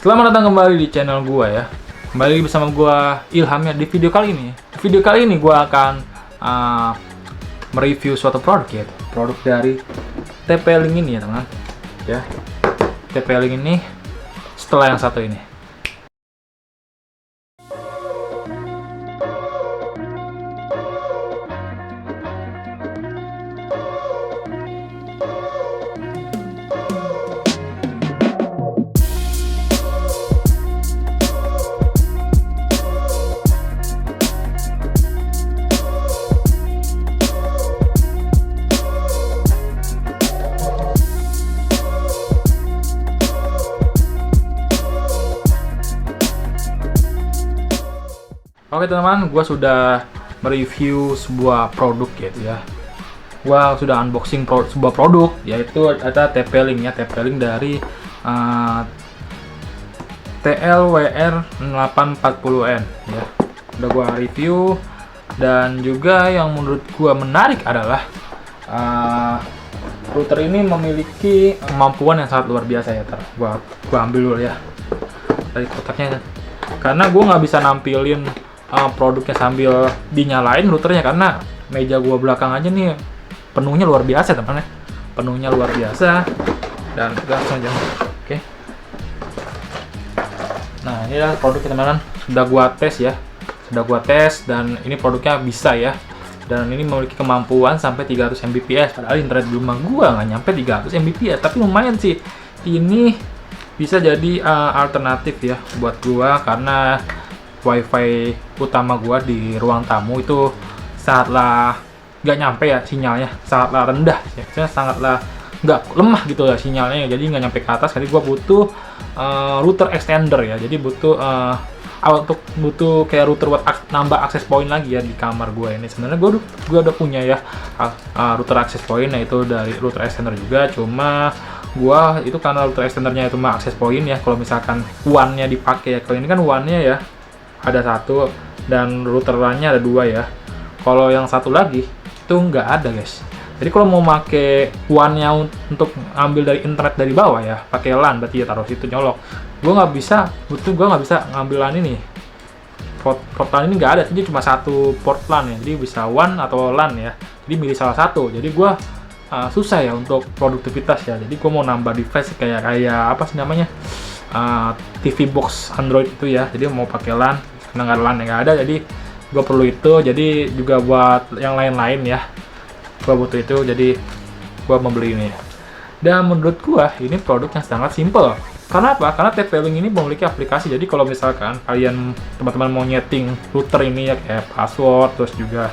Selamat datang kembali di channel gua ya. Kembali bersama gua Ilham ya. Di video kali ini gua akan mereview suatu produk ya. Produk dari TP-Link ini ya, teman. Ya. TP-Link ini setelah yang satu ini. Oke teman-teman, gue sudah mereview sebuah produk gitu ya. Gue sudah unboxing sebuah produk, yaitu ada TP-Link ya. TP-Link dari TLWR840N ya. Udah gue review, dan juga yang menurut gue menarik adalah router ini memiliki kemampuan yang sangat luar biasa ya. Gua ambil dulu ya dari kotaknya, karena gue nggak bisa nampilin produknya sambil dinyalain routernya, karena meja gua belakang aja nih penuhnya luar biasa teman ya, penuhnya luar biasa. Dan langsung aja, oke. Nah ini adalah produknya teman-teman, sudah gua tes dan ini produknya bisa ya, dan ini memiliki kemampuan sampai 300 Mbps. Padahal internet di rumah gua nggak nyampe 300 Mbps, tapi lumayan sih. Ini bisa jadi alternatif ya buat gua, karena wifi utama gua di ruang tamu itu sangatlah nggak nyampe ya sinyalnya, sangatlah rendah ya, sangatlah nggak lemah gitu ya sinyalnya, jadi nggak nyampe ke atas. Jadi gua butuh router extender ya, jadi butuh kayak router buat nambah akses point lagi ya di kamar gua ini. Sebenarnya gua udah punya ya router access point, yaitu dari router extender juga, cuma gua itu karena router extendernya itu mah access point ya, kalau misalkan WAN-nya dipakai ya. Kalau ini kan WAN-nya ya ada satu dan router LAN-nya ada dua ya. Kalau yang satu lagi itu nggak ada guys. Jadi kalau mau pakai WAN-nya untuk ambil dari internet dari bawah ya, pakai LAN berarti ya, taruh situ nyolok. Gua nggak bisa ngambil LAN ini. Port LAN ini nggak ada, jadi cuma satu port LAN ya. Jadi bisa WAN atau LAN ya. Jadi milih salah satu. Jadi gua susah ya untuk produktivitas ya. Jadi gua mau nambah device kayak apa sih namanya? TV box Android itu ya. Jadi mau pakai LAN, karena nggak ada LAN yang nggak ada, jadi gue perlu itu. Jadi juga buat yang lain-lain ya, gue butuh itu, jadi gue membeli ini. Dan menurut gue ini produk yang sangat simple. Karena apa? Karena TP-Link ini memiliki aplikasi. Jadi kalau misalkan kalian teman-teman mau nyeting router ini ya, kayak password terus juga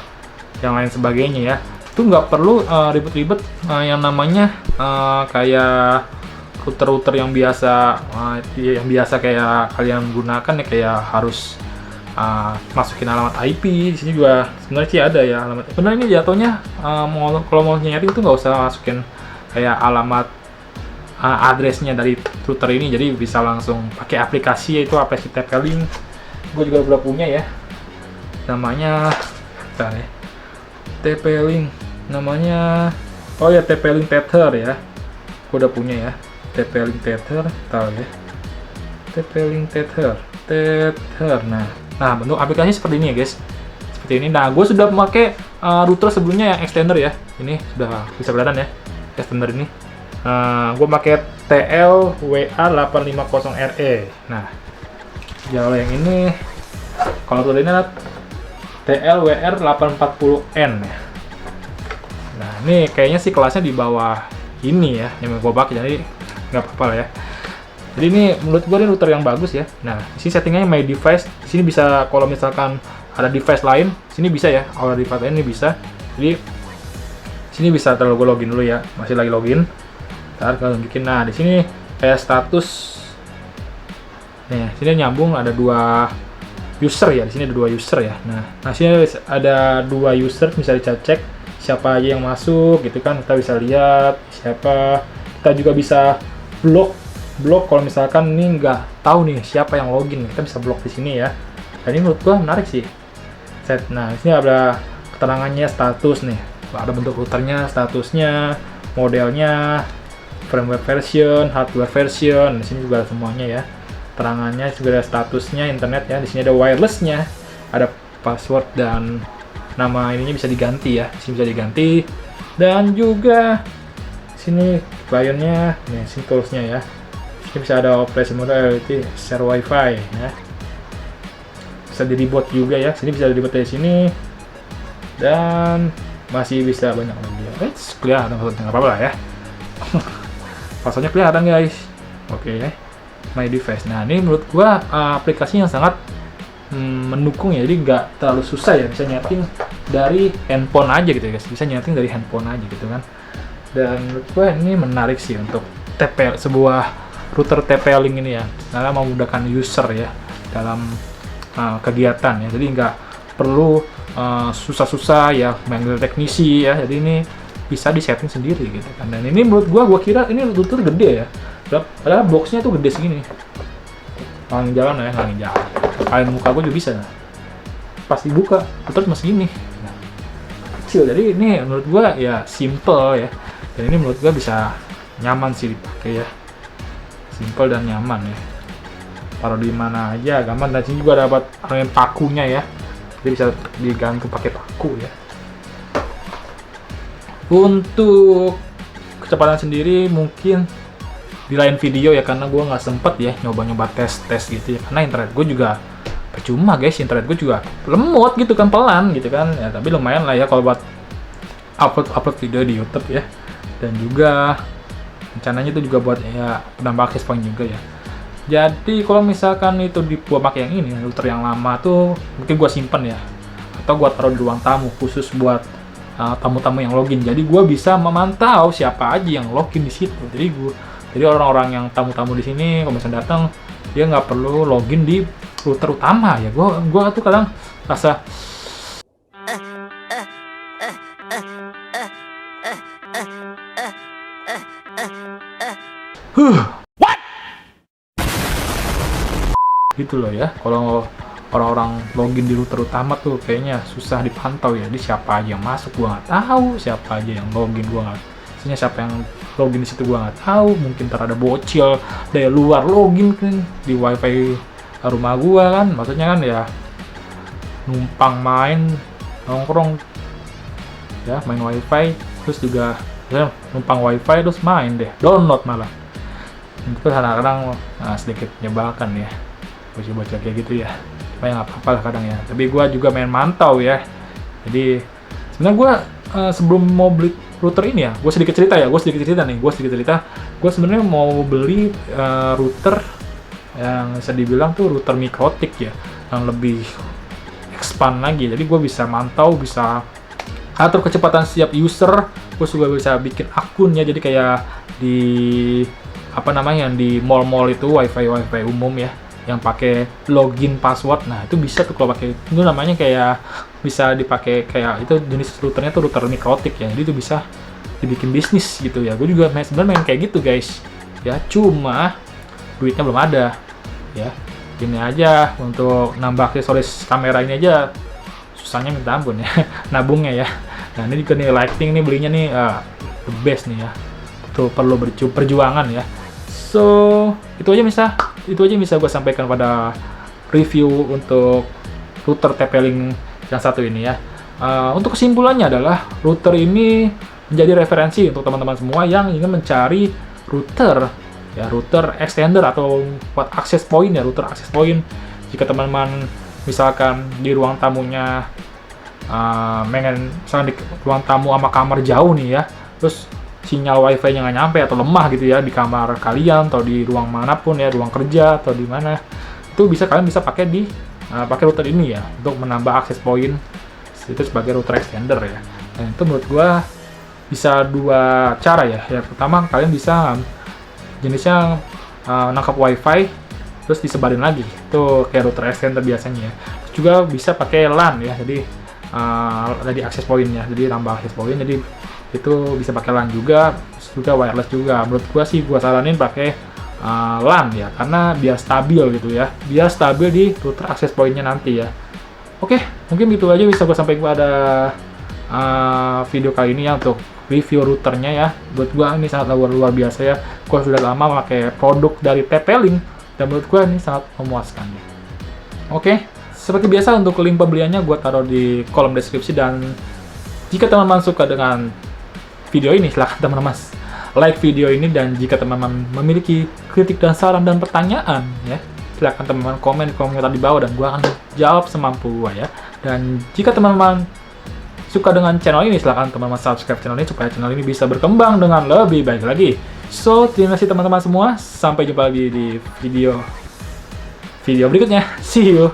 yang lain sebagainya ya, itu nggak perlu ribet-ribet yang namanya kayak router yang biasa kayak kalian gunakan ya, kayak harus masukin alamat IP. Di sini juga sebenarnya sih ada ya alamat. Sebenarnya ini jatuhnya kalau mau nyeting itu nggak usah masukin kayak alamat addressnya dari router ini, jadi bisa langsung pakai aplikasi, yaitu aplikasi TP-Link. Gue juga udah punya ya, namanya TP-Link, namanya TP-Link Tether ya. Gue udah punya ya TP-Link Tether, tahu ya, TP-Link Tether. Nah bentuk aplikasinya seperti ini ya guys, seperti ini. Nah gue sudah memakai router sebelumnya yang extender ya, ini sudah bisa kelihatan ya extender ini. Gue pakai TLWR850RE. Nah kalau yang ini, kalau router ini adalah TLWR840N ya. Nah ini kayaknya sih kelasnya di bawah ini ya yang gue pakai, jadi nggak apa-apa lah ya. Jadi ini menurut gue ini router yang bagus ya. Nah di sini settingannya my device. Di sini bisa kalau misalkan ada device lain, sini bisa ya. Kalau device lain ini bisa. Jadi sini bisa gue login dulu ya. Masih lagi login. Ntar kalau bikin. Nah di sini kayak status. Nih sini nyambung, ada dua user ya. Di sini ada dua user ya. Nah sini ada dua user, bisa dicek siapa aja yang masuk gitu kan. Kita bisa lihat siapa. Kita juga bisa blok kalau misalkan ini nggak tahu nih siapa yang login, kita bisa blok di sini ya. Dan ini menurut gua menarik sih. Nah, di sini ada keterangannya, status nih. Ada bentuk routernya, statusnya, modelnya, firmware version, hardware version. Di sini juga ada semuanya ya. keterangannya, juga ada statusnya internet ya. Di sini ada wirelessnya, ada password dan nama ininya bisa diganti ya. Di sini bisa diganti, dan juga sini kliennya, nih sini toolsnya ya. Ini bisa ada operasi mode, share wifi ya. Bisa di reboot juga ya. Sini bisa di reboot dari sini, dan masih bisa banyak lagi ya. Kelihatan passwordnya, nggak apa-apa lah ya. Passwordnya kelihatan guys. Oke, my device. Nah ini menurut gua aplikasi yang sangat mendukung ya, jadi nggak terlalu susah ya, bisa nyeting dari handphone aja gitu ya guys, bisa nyeting dari handphone aja gitu kan. Dan menurut gue ini menarik sih untuk sebuah router TP-Link ini ya, karena memudahkan user ya dalam kegiatan ya, jadi nggak perlu susah-susah ya manggil teknisi ya, jadi ini bisa di-setting sendiri gitu kan. Dan ini menurut gue kira ini router gede ya, padahal boxnya tuh gede segini, langit jalan ya, langit jalan kalian muka gue juga bisa, pas dibuka router cuma segini, kecil. Jadi ini menurut gue ya simple ya, dan ini menurut gue bisa nyaman sih dipakai ya, simple dan nyaman ya, taruh di mana aja gampang. Dan sini juga dapat pakunya ya, jadi bisa digantung pakai paku ya. Untuk kecepatan sendiri mungkin di lain video ya, karena gue nggak sempet ya nyoba-nyoba tes gitu ya, karena internet gue juga percuma guys, internet gue juga lemot gitu kan, pelan gitu kan ya, tapi lumayan lah ya kalau buat upload video di YouTube ya. Dan juga rencananya itu juga buat ya penambah access point juga ya. Jadi kalau misalkan itu gua pakai yang ini, router yang lama tuh mungkin gua simpen ya, atau gua taruh di ruang tamu khusus buat tamu-tamu yang login. Jadi gua bisa memantau siapa aja yang login di situ. Jadi orang-orang yang tamu-tamu di sini kalau misalnya datang, dia nggak perlu login di router utama ya. Gua tuh kadang rasa what? Gitu loh ya. Kalau orang-orang login di router utama tuh kayaknya susah dipantau ya. Jadi siapa aja yang masuk gua nggak tahu, siapa aja yang login gua nggak. Maksudnya siapa yang login di situ gua nggak tahu. Mungkin ntar ada bocil dari luar login kan di wifi rumah gua kan. Maksudnya kan ya numpang main, nongkrong ya, main wifi terus juga ya, numpang wifi terus main deh, download malah. Itu kadang-kadang sedikit menyebalkan ya, bocil-bocil kayak gitu ya. Cuma ya nggak apa-apa lah kadang ya, tapi gue juga main mantau ya. Jadi sebenarnya gue sebelum mau beli router ini ya, gue sedikit cerita gue sebenarnya mau beli router yang bisa dibilang tuh router mikrotik ya, yang lebih expand lagi. Jadi gue bisa mantau, bisa atur kecepatan setiap user. Gue juga bisa bikin akun ya, jadi kayak di di mall-mall itu wifi umum ya, yang pakai login password. Nah itu bisa tuh kalau pakai itu, namanya kayak bisa dipakai kayak itu, jenis routernya tuh router mikrotik ya, jadi itu bisa dibikin bisnis gitu ya. Gue juga sebenarnya main kayak gitu guys ya, cuma duitnya belum ada ya. Gini aja, untuk nambah aksesoris kamera ini aja susahnya minta ampun ya nabungnya ya. Nah ini juga nih lighting nih, belinya nih the best nih ya, tuh perlu perjuangan ya. So itu aja bisa gue sampaikan pada review untuk router TP-Link yang satu ini ya. Untuk kesimpulannya adalah router ini menjadi referensi untuk teman-teman semua yang ingin mencari router ya, router extender atau buat access point ya, router access point. Jika teman-teman misalkan di ruang tamunya misalkan di ruang tamu sama kamar jauh nih ya, terus sinyal wifi-nya nggak nyampe atau lemah gitu ya di kamar kalian atau di ruang manapun ya, ruang kerja atau di mana, itu kalian bisa pakai pakai router ini ya untuk menambah access point itu sebagai router extender ya. Dan itu menurut gua bisa dua cara ya. Yang pertama, kalian bisa jenisnya nangkap wifi terus disebarin lagi, itu kayak router extender biasanya ya. Terus juga bisa pakai LAN ya, jadi tadi access point-nya, jadi nambah access point, jadi itu bisa pakai LAN juga wireless juga. Menurut gua sih, gua saranin pakai LAN ya, karena biar stabil gitu ya, biar stabil di router access point-nya nanti ya. Oke, mungkin gitu aja bisa gua sampaikan pada video kali ini ya, untuk review routernya ya. Buat gua ini sangat luar biasa ya. Gua sudah lama pakai produk dari TP-Link Dan menurut gue ini sangat memuaskan. Oke, seperti biasa untuk link pembeliannya gue taruh di kolom deskripsi, dan jika teman-teman suka dengan video ini, silahkan teman-teman like video ini, dan jika teman-teman memiliki kritik dan saran dan pertanyaan ya, silahkan teman-teman komen di kolom komentar di bawah, dan gue akan jawab semampu gue ya. Dan jika teman-teman suka dengan channel ini, silahkan teman-teman subscribe channel ini supaya channel ini bisa berkembang dengan lebih baik lagi. So, terima kasih teman-teman semua. Sampai jumpa lagi di video berikutnya. See you.